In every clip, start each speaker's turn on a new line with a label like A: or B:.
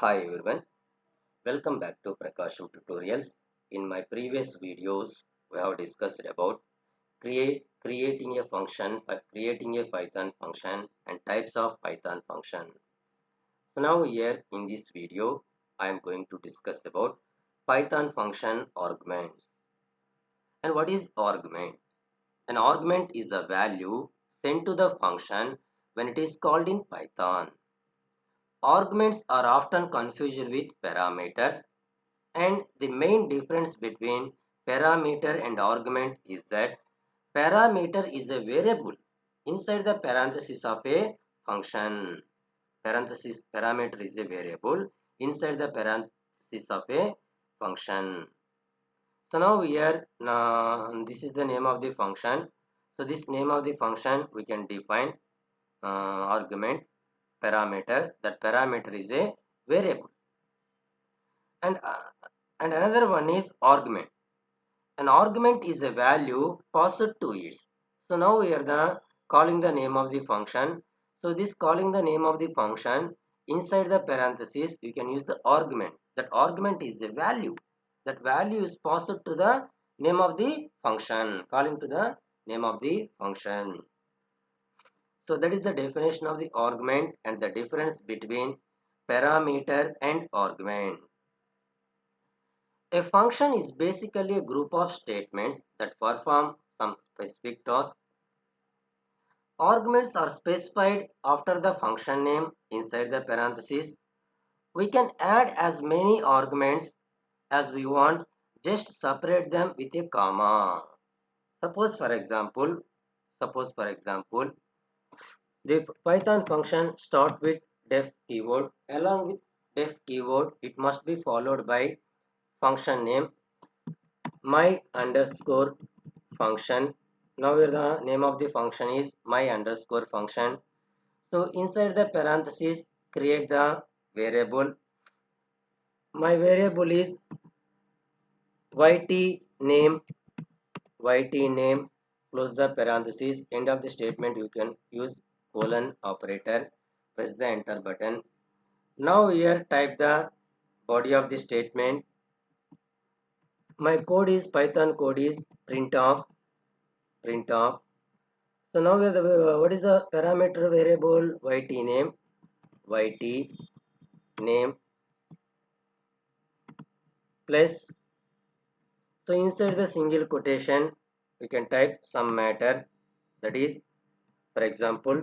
A: Hi everyone, welcome back to PRAKASAM tutorials. In my previous videos, we have discussed about creating a function by creating a Python function and types of Python function. So now here in this video, I am going to discuss about Python function arguments. And what is argument? An argument is a value sent to the function when it is called in Python. Arguments are often confused with parameters. And the main difference between parameter and argument is that parameter is a variable inside the parenthesis of a function. Parameter is a variable inside the parenthesis of a function. So now here, this is the name of the function. So this name of the function we can define argument parameter. That parameter is a variable. And, uh, and another one is argument. An argument is a value passed to it. So now we are calling the name of the function. So this calling the name of the function, inside the parenthesis we can use the argument. That argument is a value. That value is passed to the name of the function. Calling to the name of the function. So that is the definition of the argument and the difference between parameter and argument. A function is basically a group of statements that perform some specific task. Arguments are specified after the function name inside the parenthesis. We can add as many arguments as we want, just separate them with a comma. Suppose for example, the Python function start with def keyword. Along with def keyword, it must be followed by function name my underscore function. Now here the name of the function is my underscore function. So inside the parenthesis create the variable. My variable is yt name close the parenthesis. End of the statement you can use colon operator. Press the enter button. Now here type the body of the statement. My code is Python code is print of. So now we have what is the parameter variable yt name plus. So inside the single quotation we can type some matter, that is for example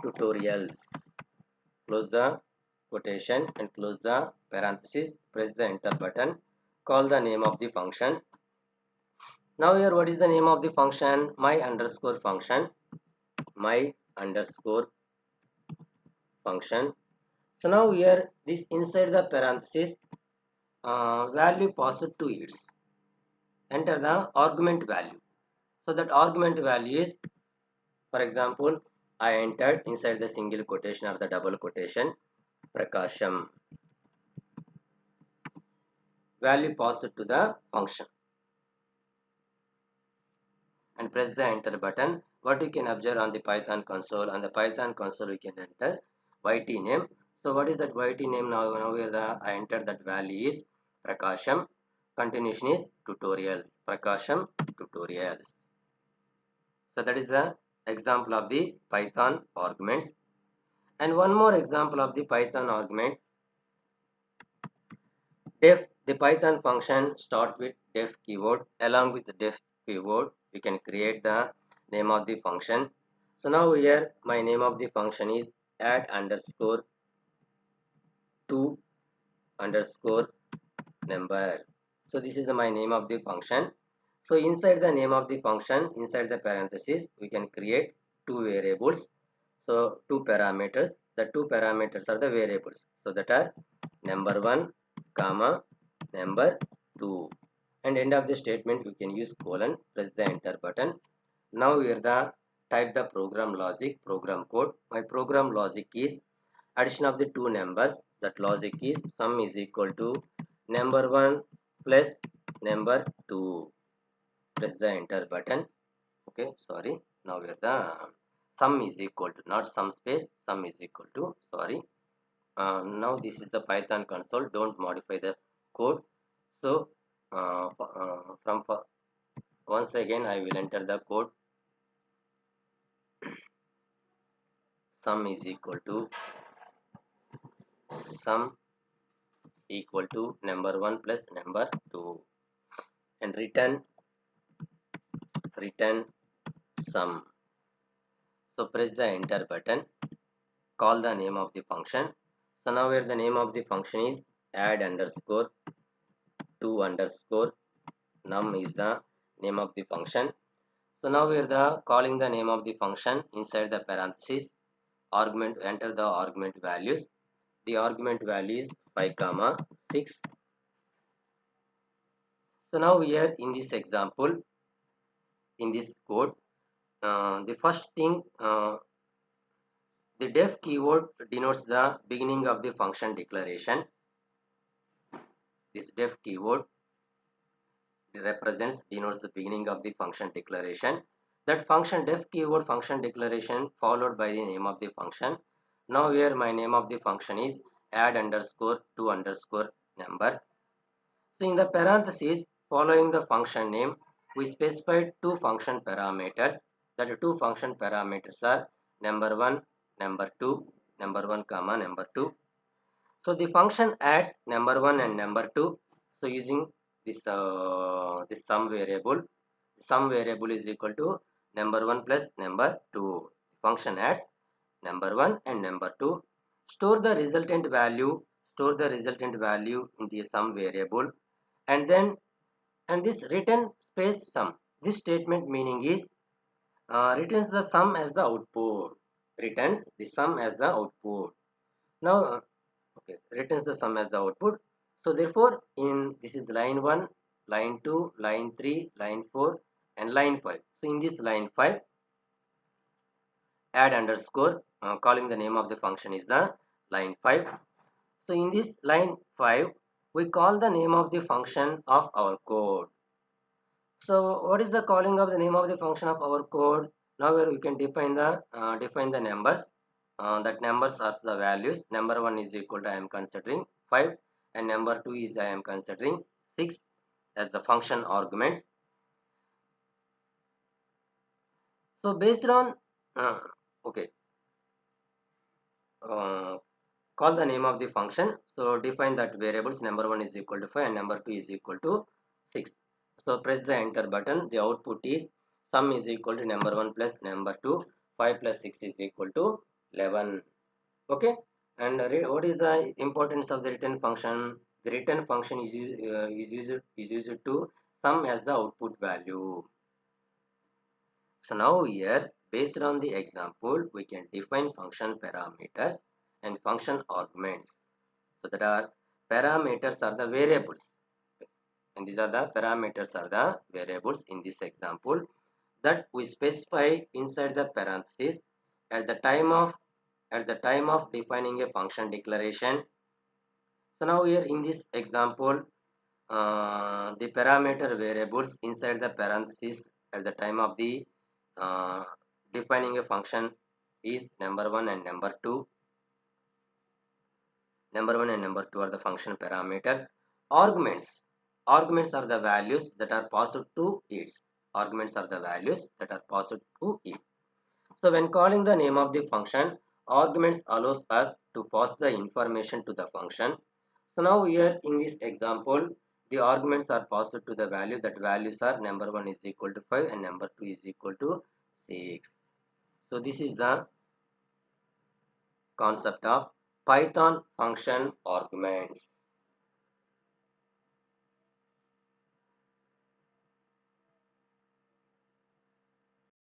A: tutorials. Close the quotation and close the parenthesis. Press the enter button. Call the name of the function. Now here what is the name of the function? My underscore function. My underscore function. So now here this inside the parenthesis value passed to its. Enter the argument value. So that argument value is, for example, I entered inside the single quotation or the double quotation PRAKASAM. Value passed to the function. And press the enter button. What you can observe on the Python console? On the Python console you can enter yt name. So what is that yt name? Now here I entered that value is PRAKASAM. Continuation is tutorials. PRAKASAM tutorials. So that is the example of the Python arguments. And one more example of the Python argument. Def, the Python function start with def keyword. Along with the def keyword we can create the name of the function. So now here my name of the function is add underscore to underscore number. So this is my name of the function. So inside the name of the function, inside the parenthesis we can create two variables. So two parameters. The two parameters are the variables. So that are number1 comma number 2. And end of the statement you can use colon. Press the enter button. Now here the type the program logic, program code. My program logic is addition of the two numbers. That logic is sum is equal to number 1 plus number 2. Press the enter button. Okay, sorry. Now here the sum is equal to, not sum space, sum is equal to, sorry, now this is the Python console. Don't modify the code. So once again I will enter the code. Sum is equal to sum equal to number 1 plus number 2 and return sum. So press the enter button, call the name of the function. So now where the name of the function is add underscore 2 underscore num is the name of the function. So now we are calling the name of the function inside the parenthesis. Argument, enter the argument values. The argument value is 5 comma 6. So now here in this example, in this code, the first thing, the def keyword denotes the beginning of the function declaration. This def keyword denotes the beginning of the function declaration. That function def keyword function declaration followed by the name of the function. Now here my name of the function is add underscore 2 underscore number. So in the parentheses following the function name, we specified two function parameters. That two function parameters are number 1, number 2, number 1 comma number 2. So the function adds number 1 and number 2. So using this sum variable is equal to number 1 plus number 2. Function adds number 1 and number 2. Store the resultant value in the sum variable, and this return space sum. This statement meaning is returns the sum as the output. Returns the sum as the output. Now okay, returns the sum as the output. So therefore in this is line 1, line 2, line 3, line 4 and line 5. So in this line 5, add underscore calling the name of the function is the line 5. So in this line 5, we call the name of the function of our code. So what is the calling of the name of the function of our code? Now where we can define the numbers. That numbers are the values. Number 1 is equal to I am considering 5 and number 2 is I am considering 6 as the function arguments. So based on okay, call the name of the function. So define that variables number 1 is equal to 5 and number 2 is equal to 6. So press the enter button. The output is sum is equal to number 1 plus number 2. 5 plus 6 is equal to 11. Okay. And what is the importance of the return function? The return function is used to sum as the output value. So now here, based on the example, we can define function parameters and function arguments. So that are parameters are the variables, and these are the parameters are the variables in this example that we specify inside the parenthesis at the time of defining a function declaration. So now here in this example, the parameter variables inside the parenthesis at the time of the uh, defining a function is number 1 and number 2. Number 1 and number 2 are the function parameters. Arguments are the values that are passed to it. Arguments are the values that are passed to it. So when calling the name of the function, arguments allows us to pass the information to the function. So now here in this example, the arguments are passed to the value. That values are number 1 is equal to 5 and number 2 is equal to 6. So this is the concept of Python function arguments.